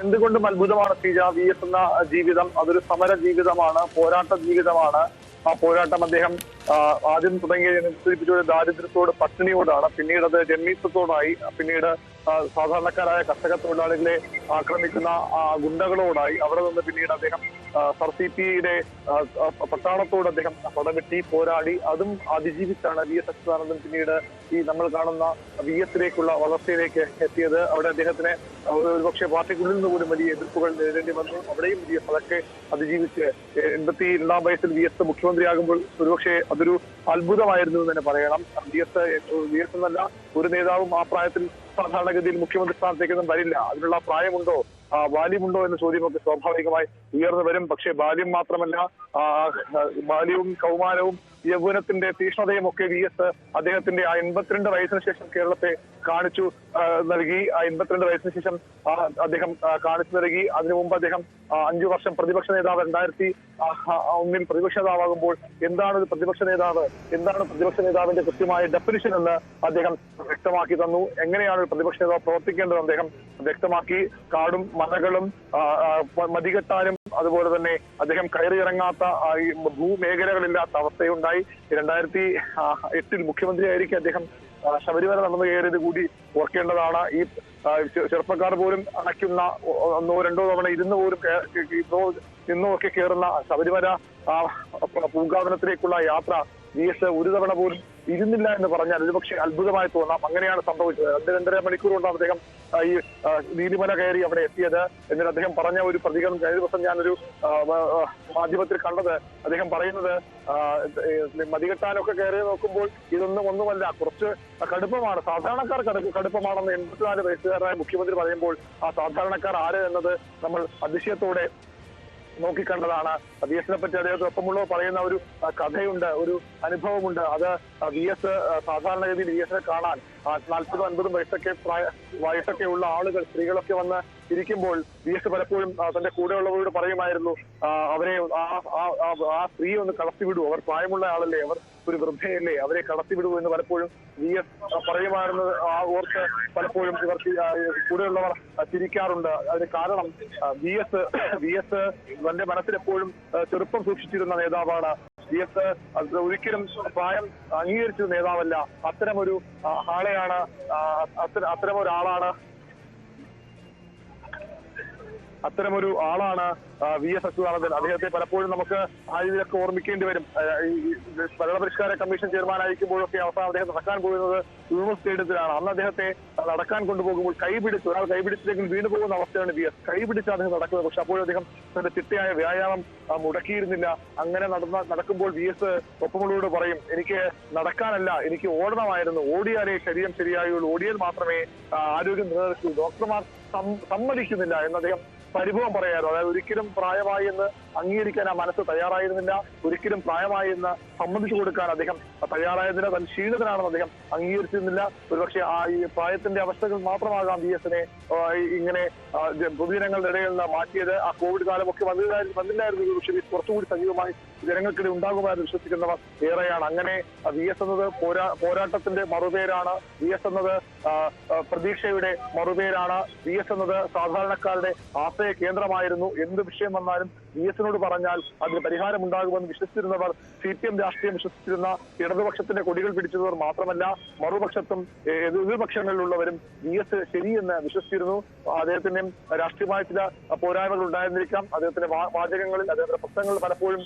എന്തുകൊണ്ടും അത്ഭുതമാണ് Sreeja. V S എന്ന ജീവിതം അതൊരു സമര ജീവിതമാണ്, പോരാട്ട ജീവിതമാണ്. ആ പോരാട്ടം അദ്ദേഹം ആദ്യം തുടങ്ങിയ ദാരിദ്ര്യത്തോട്, പട്ടിണിയോടാണ്. പിന്നീട് അത് ജന്മീത്വത്തോടായി. പിന്നീട് സാധാരണക്കാരായ കർഷക തൊഴിലാളികളെ ആക്രമിക്കുന്ന ഗുണ്ടകളോടായി. അവിടെ നിന്ന് പിന്നീട് അദ്ദേഹം CPI-യുടെ പട്ടാളത്തോട് അദ്ദേഹം പടവെട്ടി പോരാടി. അതും അതിജീവിച്ചാണ് വി എസ് അച്യുതാനന്ദൻ പിന്നീട് ഈ നമ്മൾ കാണുന്ന വി എസിലേക്കുള്ള വളർച്ചയിലേക്ക് എത്തിയത്. അവിടെ അദ്ദേഹത്തിന് ഒരുപക്ഷെ പാർട്ടിക്കുള്ളിൽ നിന്ന് പോലും വലിയ എതിർപ്പുകൾ നേരിടേണ്ടി വന്നു. അവിടെയും വി എസ് അതൊക്കെ അതിജീവിച്ച് 82-ാം വയസ്സിൽ വി എസ് മുഖ്യമന്ത്രിയാകുമ്പോൾ ഒരുപക്ഷെ അതൊരു അത്ഭുതമായിരുന്നു എന്ന് തന്നെ പറയണം. വി എസ് എന്നല്ല ഒരു നേതാവും ആ പ്രായത്തിൽ സാധാരണഗതിയിൽ മുഖ്യമന്ത്രി സ്ഥാനത്തേക്കൊന്നും വരില്ല. അതിനുള്ള പ്രായമുണ്ടോ, ബാല്യമുണ്ടോ എന്ന ചോദ്യമൊക്കെ സ്വാഭാവികമായി ഉയർന്നു വരും. പക്ഷേ ബാല്യം മാത്രമല്ല, ബാല്യവും കൗമാരവും യൗവനത്തിന്റെ തീഷ്ണതയും ഒക്കെ വി എസ് അദ്ദേഹത്തിന്റെ 82 വയസ്സിന് ശേഷം കേരളത്തെ കാണിച്ചു നൽകി. 82 വയസ്സിന് ശേഷം അദ്ദേഹം കാണിച്ചു നൽകി. അതിനു മുമ്പ് അദ്ദേഹം 5 വർഷം പ്രതിപക്ഷ നേതാവ്, 2001 പ്രതിപക്ഷ നേതാവാകുമ്പോൾ എന്താണ് ഒരു പ്രതിപക്ഷ നേതാവ്, എന്താണ് പ്രതിപക്ഷ നേതാവിന്റെ കൃത്യമായ ഡെഫിനിഷൻ എന്ന് അദ്ദേഹം വ്യക്തമാക്കി തന്നു. എങ്ങനെയാണ് ഒരു പ്രതിപക്ഷ നേതാവ് പ്രവർത്തിക്കേണ്ടത് അദ്ദേഹം വ്യക്തമാക്കി. കാടും മലകളും മതികെട്ടാനും അതുപോലെ തന്നെ അദ്ദേഹം കയറിയിറങ്ങാത്ത ഭൂമേഖലകളില്ലാത്ത അവസ്ഥയുണ്ടായി. 2008-ൽ മുഖ്യമന്ത്രിയായിരിക്കും അദ്ദേഹം ശബരിമല നടന്നു കയറിയത് കൂടി ഓർക്കേണ്ടതാണ്. ഈ ചെറുപ്പക്കാർ പോലും അടയ്ക്കുന്ന 1-2 തവണ നിന്നൊക്കെ കയറുന്ന ശബരിമല പൂങ്കാവനത്തിലേക്കുള്ള യാത്ര വി എസ് ഒരു തവണ പോലും ഇരുന്നില്ല എന്ന് പറഞ്ഞാൽ ഒരുപക്ഷെ അത്ഭുതമായി തോന്നാം. അങ്ങനെയാണ് സംഭവിച്ചത്. 2-2.5 മണിക്കൂർ കൊണ്ടാണ് അദ്ദേഹം ഈ നീലിമല കയറി അവിടെ എത്തിയത്. എന്നിട്ട് അദ്ദേഹം പറഞ്ഞ ഒരു പ്രതികരണം കഴിഞ്ഞ ദിവസം ഞാനൊരു മാധ്യമത്തിൽ കണ്ടത്. അദ്ദേഹം പറയുന്നത് മതികെട്ടാനൊക്കെ കയറി നോക്കുമ്പോൾ ഒന്നുമല്ല, കുറച്ച് കടുപ്പമാണ്, സാധാരണക്കാർ കടുപ്പമാണെന്ന് 84 വയസ്സുകാരായ മുഖ്യമന്ത്രി പറയുമ്പോൾ ആ സാധാരണക്കാർ ആര് എന്നത് നമ്മൾ അതിശയത്തോടെ നോക്കിക്കണ്ടതാണ്. വി എസിനെ പറ്റി അദ്ദേഹത്തിന് ഒപ്പമുള്ളവർ പറയുന്ന ഒരു കഥയുണ്ട്, ഒരു അനുഭവമുണ്ട്. അത് വി എസ് സാധാരണഗതിയിൽ വി എസിനെ കാണാൻ 40-50 വയസ്സൊക്കെ ഉള്ള ആളുകൾ, സ്ത്രീകളൊക്കെ വന്ന് ഇരിക്കുമ്പോൾ വി എസ് പലപ്പോഴും തന്റെ കൂടെയുള്ളവരോട് പറയുമായിരുന്നു, അവരെ ആ സ്ത്രീയെ ഒന്ന് കടത്തിവിടൂ, അവർ പ്രായമുള്ള ആളല്ലേ, അവർ ഒരു വൃദ്ധയല്ലേ, അവരെ കടത്തിവിടൂ എന്ന് പലപ്പോഴും വി എസ് പറയുമായിരുന്നത് ഓർത്ത് പലപ്പോഴും ഇവർ കൂടെയുള്ളവർ ചിരിക്കാറുണ്ട്. അതിന് കാരണം വി എസ് തന്റെ മനസ്സിലെപ്പോഴും ചെറുപ്പം സൂക്ഷിച്ചിരുന്ന നേതാവാണ്. വി എസ് ഒരിക്കലും പ്രായം അംഗീകരിച്ച നേതാവല്ല. അത്തരമൊരു ആളാണ് വി എസ് അച്യുതാനന്ദൻ. അദ്ദേഹത്തെ പലപ്പോഴും നമുക്ക് ആ രീതിയിലൊക്കെ ഓർമ്മിക്കേണ്ടി വരും. ഭരണപരിഷ്കാര കമ്മീഷൻ ചെയർമാനായിരിക്കുമ്പോഴൊക്കെ അവസാനം അദ്ദേഹം നടക്കാൻ പോകുന്നത് യൂണിവേഴ്സിറ്റി സ്റ്റേഡിയത്തിലാണ്. അന്ന് അദ്ദേഹത്തെ നടക്കാൻ കൊണ്ടുപോകുമ്പോൾ ഒരാൾ കൈപിടിച്ചില്ലെങ്കിൽ വീണു പോകുന്ന അവസ്ഥയാണ് വി എസ്. കൈപിടിച്ച് അദ്ദേഹം നടക്കുന്നത്. പക്ഷെ അപ്പോഴും അദ്ദേഹം തന്റെ ചിട്ടയായ വ്യായാമം മുടക്കിയിരുന്നില്ല. അങ്ങനെ നടക്കുമ്പോൾ വി എസ് ഒപ്പമുള്ളവരോട് പറയും, എനിക്ക് നടക്കാനല്ല, എനിക്ക് ഓടണമായിരുന്നു, ഓടിയാലേ ശരീരം ശരിയായുള്ളൂ, ഓടിയാൽ മാത്രമേ ആരോഗ്യം നിലനിർത്തൂ, ഡോക്ടർമാർ സമ്മതിക്കുന്നില്ല എന്ന് അദ്ദേഹം പരിഭവം പറയാറ്. അതായത് ഒരിക്കലും പ്രായമായി എന്ന് അംഗീകരിക്കാൻ ആ മനസ്സ് തയ്യാറായിരുന്നില്ല, ഒരിക്കലും പ്രായമായി എന്ന് സമ്മതിച്ചു കൊടുക്കാൻ അദ്ദേഹം തയ്യാറായതിന് തൻ ക്ഷീണിതനാണെന്ന് അദ്ദേഹം അംഗീകരിച്ചിരുന്നില്ല. ഒരുപക്ഷെ ഈ പ്രായത്തിന്റെ അവസ്ഥകൾ മാത്രമാകാം വി എസിനെ ഇങ്ങനെ പൊതുജനങ്ങളുടെ ഇടയിൽ നിന്ന് മാറ്റിയത്. ആ കോവിഡ് കാലമൊക്കെ വന്നില്ലായിരുന്നു പക്ഷേ കുറച്ചുകൂടി സജീവമായി ജനങ്ങൾക്കിടെ ഉണ്ടാകുമായിരുന്നു വിശ്വസിക്കുന്നവർ ഏറെയാണ്. അങ്ങനെ വി എസ് എന്നത് പോരാട്ടത്തിന്റെ മറുപേരാണ്. വി എസ് എന്നത് പ്രതീക്ഷയുടെ മറുപേരാണ്. വി എസ് എന്നത് സാധാരണക്കാരുടെ ആശ്രയ കേന്ദ്രമായിരുന്നു. എന്ത് വിഷയം വന്നാലും വി എസിനോട് പറഞ്ഞാൽ അതിന് പരിഹാരം ഉണ്ടാകുമെന്ന് വിശ്വസിച്ചിരുന്നവർ, CPM രാഷ്ട്രീയം വിശ്വസിച്ചിരുന്ന ഇടതുപക്ഷത്തിന്റെ കൊടികൾ പിടിച്ചവർ മാത്രമല്ല, മറുപക്ഷത്തും എതിർപക്ഷങ്ങളിലുള്ളവരും വി എസ് ശരിയെന്ന് വിശ്വസിച്ചിരുന്നു. അദ്ദേഹത്തിന്റെ രാഷ്ട്രീയമായ ചില പോരായ്മകൾ ഉണ്ടായിരുന്നിരിക്കാം. അദ്ദേഹത്തിന്റെ വാചകങ്ങളിൽ, അദ്ദേഹത്തിന്റെ പ്രശ്നങ്ങളിൽ പലപ്പോഴും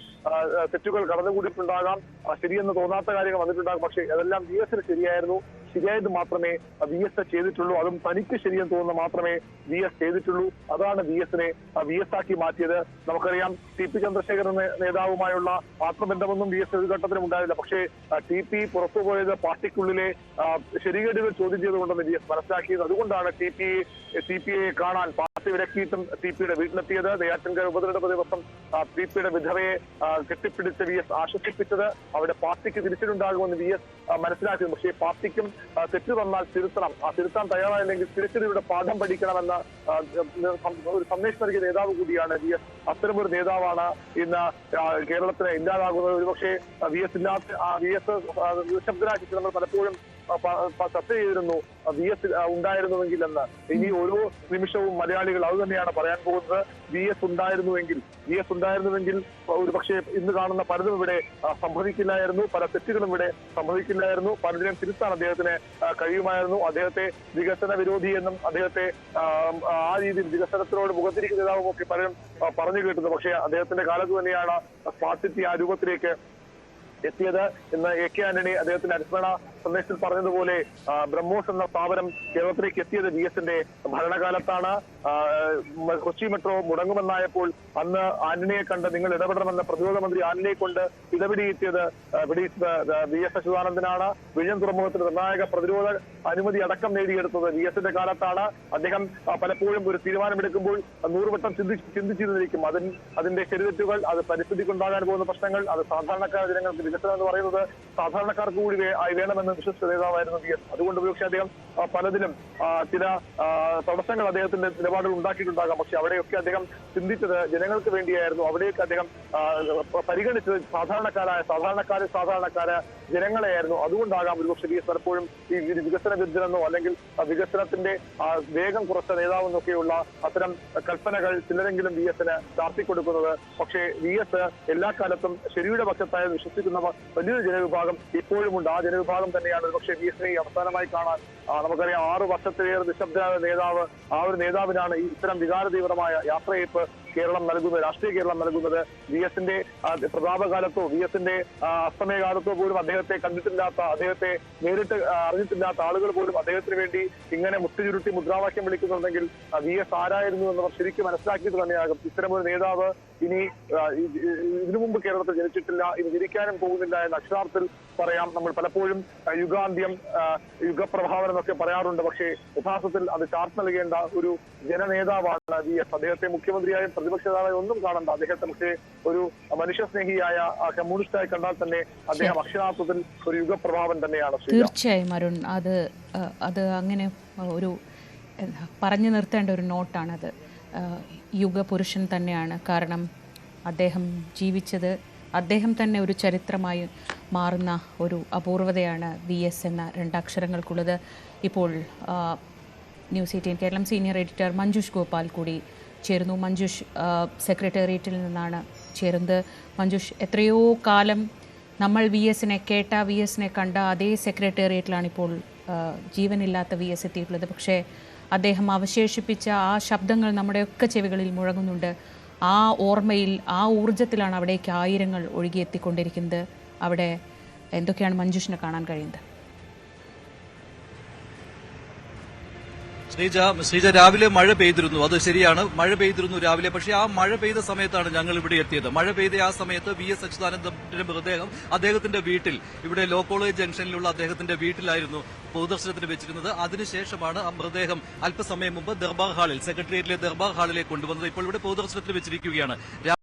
തെറ്റുകൾ കടന്നുകൂടിയിട്ടുണ്ടാകാം, ശരിയെന്ന് തോന്നാത്ത കാര്യങ്ങൾ വന്നിട്ടുണ്ടാകും. പക്ഷേ അതെല്ലാം വി എസിന് ശരിയായിരുന്നു. ശരിയായത് മാത്രമേ വി എസ് ചെയ്തിട്ടുള്ളൂ. അതും തനിക്ക് ശരിയെന്ന് തോന്നുന്ന മാത്രമേ വി എസ് ചെയ്തിട്ടുള്ളൂ. അതാണ് വി എസിനെ വി എസ് ആക്കി മാറ്റിയത്. നമുക്കറിയാം, TP ചന്ദ്രശേഖരൻ നേതാവുമായുള്ള ആത്മബന്ധമൊന്നും വി എസ് ഒരു ഘട്ടത്തിലും ഉണ്ടായില്ല. പക്ഷേ TP പുറത്തുപോയത് പാർട്ടിക്കുള്ളിലെ ശരികേടുകൾ ചോദ്യം ചെയ്തുകൊണ്ടെന്ന് വി എസ് മനസ്സിലാക്കിയത്. അതുകൊണ്ടാണ് TP-യെ കാണാൻ പാർട്ടി വിലക്കിയിട്ടും TP-യുടെ വീട്ടിലെത്തിയത്. നെയ്യാറ്റിൻകര ഉപതെരഞ്ഞെടുപ്പ് ദിവസം TP-യുടെ വിധവയെ കെട്ടിപ്പിടിച്ച് വി എസ് ആശ്വസിപ്പിച്ചത്. അവിടെ പാർട്ടിക്ക് തിരിച്ചടിയുണ്ടാകുമെന്ന് വി എസ് മനസ്സിലാക്കിയത്. പക്ഷേ പാർട്ടിക്കും തെറ്റ് വന്നാൽ തിരുത്തണം, തിരുത്താൻ തയ്യാറായില്ലെങ്കിൽ തിരിച്ചടിയുടെ പാഠം പഠിക്കണമെന്ന ഒരു സന്ദേശം നൽകിയ നേതാവ് കൂടിയാണ് വി എസ്. അത്തരമൊരു നേതാവാണ് ഇന്ന് കേരളത്തിന് ഇല്ലാതാകുന്നത്. ഒരുപക്ഷെ വി എസ് നിശബ്ദനാക്കി നമ്മൾ പലപ്പോഴും ചർച്ച ചെയ്തിരുന്നു വി എസ് ഉണ്ടായിരുന്നുവെങ്കിൽ എന്ന്. ഇനി ഓരോ നിമിഷവും മലയാളികൾ അത് തന്നെയാണ് പറയാൻ പോകുന്നത്. വി എസ് ഉണ്ടായിരുന്നുവെങ്കിൽ ഒരുപക്ഷെ ഇന്ന് കാണുന്ന പലതും ഇവിടെ സംഭവിക്കില്ലായിരുന്നു, പല തെറ്റുകളും ഇവിടെ സംഭവിക്കില്ലായിരുന്നു, പലതിനും തിരുത്താൻ അദ്ദേഹത്തിന് കഴിയുമായിരുന്നു. അദ്ദേഹത്തെ വികസന വിരോധി എന്നും അദ്ദേഹത്തെ ആ രീതിയിൽ വികസനത്തിനോട് മുഖത്തിരിക്കുന്ന നേതാവും ഒക്കെ പലരും പറഞ്ഞു കേട്ടത്. പക്ഷേ അദ്ദേഹത്തിന്റെ കാലത്ത് തന്നെയാണ് സ്മാർട്ട് സിറ്റി ആ രൂപത്തിലേക്ക് എത്തിയത് എന്ന് എ കെ ആന്റണി അദ്ദേഹത്തിന്റെ അനുസ്മരണ സന്ദേശത്തിൽ പറഞ്ഞതുപോലെ ബ്രഹ്മോസ് എന്ന സ്ഥാപനം കേരളത്തിലേക്ക് എത്തിയത് വി എസിന്റെ ഭരണകാലത്താണ്. കൊച്ചി മെട്രോ മുടങ്ങുമെന്നായപ്പോൾ അന്ന് ആന്റണിയെ കണ്ട് നിങ്ങൾ ഇടപെടണമെന്ന് പ്രതിരോധ മന്ത്രി ആന്റണിയെ കൊണ്ട് ഇടപെടിയെത്തിയത് വി എസ് അച്യുതാനന്ദനാണ്. വിഴിഞ്ഞം തുറമുഖത്തിന് നിർണായക പ്രതിരോധ അനുമതി അടക്കം നേടിയെടുത്തത് വി എസിന്റെ കാലത്താണ്. അദ്ദേഹം പലപ്പോഴും ഒരു തീരുമാനമെടുക്കുമ്പോൾ 100 വട്ടം ചിന്തിച്ചിരുന്നിരിക്കും. അതിന്റെ ശരിതെറ്റുകൾ, അത് പരിസ്ഥിതിക്കുണ്ടാകാൻ പോകുന്ന പ്രശ്നങ്ങൾ, അത് സാധാരണക്കാർ ജനങ്ങൾക്ക് വികസനം എന്ന് പറയുന്നത് സാധാരണക്കാർക്ക് കൂടി വേണമെന്ന് വിശ്വസിച്ച നേതാവായിരുന്നു വി എസ്. അതുകൊണ്ട് ഒരുപക്ഷെ അദ്ദേഹം പലതിലും ചില തടസ്സങ്ങൾ അദ്ദേഹത്തിന്റെ നിലപാടുകൾ ഉണ്ടാക്കിയിട്ടുണ്ടാകാം. പക്ഷെ അവിടെയൊക്കെ അദ്ദേഹം ചിന്തിച്ചത് ജനങ്ങൾക്ക് വേണ്ടിയായിരുന്നു. അവിടെയൊക്കെ അദ്ദേഹം പരിഗണിച്ചത് സാധാരണക്കാരെ ജനങ്ങളെയായിരുന്നു. അതുകൊണ്ടാകാം ഒരുപക്ഷെ വി എസ് പലപ്പോഴും ഈ വികസന വിരുദ്ധനെന്നോ അല്ലെങ്കിൽ വികസനത്തിന്റെ വേഗം കുറച്ച നേതാവെന്നൊക്കെയുള്ള അത്തരം കൽപ്പനകൾ ചിലരെങ്കിലും വി എസിന് ചാർത്തിക്കൊടുക്കുന്നത്. പക്ഷേ വി എസ് എല്ലാ കാലത്തും ശരിയുടെ പക്ഷത്തായി വിശ്വസിക്കുന്ന വലിയൊരു ജനവിഭാഗം ഇപ്പോഴുമുണ്ട്. ആ ജനവിഭാഗം തന്നെയാണ് ഒരുപക്ഷെ വി എസിനെ അവസാനമായി കാണാൻ നമുക്കറിയാം 6 വർഷത്തിലേറെ നിശബ്ദനായ നേതാവ്. ആ ഒരു നേതാവിനാണ് ഇത്തരം വികാരതീവ്രമായ യാത്രയയപ്പ് കേരളം നൽകുന്നത്, രാഷ്ട്രീയ കേരളം നൽകുന്നത്. വി എസിന്റെ പ്രതാപകാലത്തോ വി എസിന്റെ അസ്തമയകാലത്തോ പോലും അദ്ദേഹത്തെ കണ്ടിട്ടില്ലാത്ത, അദ്ദേഹത്തെ നേരിട്ട് അറിഞ്ഞിട്ടില്ലാത്ത ആളുകൾ പോലും അദ്ദേഹത്തിന് വേണ്ടി ഇങ്ങനെ മുട്ടുചുരുട്ടി മുദ്രാവാക്യം വിളിക്കുന്നുണ്ടെങ്കിൽ വി എസ് ആരായിരുന്നു എന്നവർ ശരിക്കും മനസ്സിലാക്കിയത് തന്നെയാകും. ഇത്തരമൊരു നേതാവ് ഇനി ഇതിനു മുമ്പ് കേരളത്തിൽ ജനിച്ചിട്ടില്ല, ഇനി ജനിക്കാനും പോകുന്നില്ല എന്ന അക്ഷരാർത്ഥത്തിൽ പറയാം. നമ്മൾ പലപ്പോഴും യുഗാന്ത്യം, യുഗപ്രഭാവനം എന്നൊക്കെ പറയാറുണ്ട്. പക്ഷേ യഥാർത്ഥത്തിൽ അത് ചാർത്ത് നൽകേണ്ട ഒരു ജനനേതാവാണ് വി എസ്. അദ്ദേഹത്തെ മുഖ്യമന്ത്രിയായും പ്രതിപക്ഷ നേതാവായും ഒന്നും കാണണ്ട. അദ്ദേഹത്തെ പക്ഷേ ഒരു മനുഷ്യസ്നേഹിയായ കമ്മ്യൂണിസ്റ്റായി കണ്ടാൽ തന്നെ അദ്ദേഹം അക്ഷരാർത്ഥത്തിൽ ഒരു യുഗപ്രഭാവൻ തന്നെയാണ്. തീർച്ചയായും അരുൺ, അത് അങ്ങനെ ഒരു പറഞ്ഞു നിർത്തേണ്ട ഒരു നോട്ടാണത്. യുഗപുരുഷൻ തന്നെയാണ്. കാരണം അദ്ദേഹം ജീവിച്ചത്, അദ്ദേഹം തന്നെ ഒരു ചരിത്രമായി മാറുന്ന ഒരു അപൂർവതയാണ് വി എസ് എന്ന 2 അക്ഷരങ്ങൾക്കുള്ളത്. ഇപ്പോൾ news 18 Keralam senior editor Manjush Gopal കൂടി ചേരുന്നു. മഞ്ജുഷ് സെക്രട്ടേറിയറ്റിൽ നിന്നാണ് ചേരുന്നത്. മഞ്ജുഷ്, എത്രയോ കാലം നമ്മൾ വി എസിനെ കേട്ട, വി എസിനെ കണ്ട അതേ സെക്രട്ടേറിയറ്റിലാണ് ഇപ്പോൾ ജീവനില്ലാത്ത വി എസ് എത്തിയിട്ടുള്ളത്. പക്ഷേ അദ്ദേഹം അവശേഷിപ്പിച്ച ആ ശബ്ദങ്ങൾ നമ്മുടെയൊക്കെ ചെവികളിൽ മുഴങ്ങുന്നുണ്ട്. ആ ഓർമ്മയിൽ, ആ ഊർജത്തിലാണ് അവിടേക്ക് ആയിരങ്ങൾ ഒഴുകിയെത്തിക്കൊണ്ടിരിക്കുന്നത്. അവിടെ എന്തൊക്കെയാണ് മഞ്ജുഷിനെ കാണാൻ കഴിയുന്നത്? ശ്രീജ, രാവിലെ മഴ പെയ്തിരുന്നു, അത് ശരിയാണ്, മഴ പെയ്തിരുന്നു രാവിലെ. പക്ഷേ ആ മഴ പെയ്ത സമയത്താണ് ഞങ്ങൾ ഇവിടെ എത്തിയത്. മഴ പെയ്ത ആ സമയത്ത് വി എസ് അച്യുതാനന്ദന്റെ മൃതദേഹം അദ്ദേഹത്തിന്റെ വീട്ടിൽ, ഇവിടെ ലോ കോളേജ് ജംഗ്ഷനിലുള്ള അദ്ദേഹത്തിന്റെ വീട്ടിലായിരുന്നു പൊതുദർശനത്തിന് വെച്ചിരുന്നത്. അതിനുശേഷമാണ് ആ മൃതദേഹം അല്പസമയം മുമ്പ് ദർബാർ ഹാളിൽ, സെക്രട്ടേറിയറ്റിലെ ദർബാർ ഹാളിലേക്ക് കൊണ്ടുവന്നത്. ഇപ്പോൾ ഇവിടെ പൊതുദർശനത്തിന് വെച്ചിരിക്കുകയാണ്.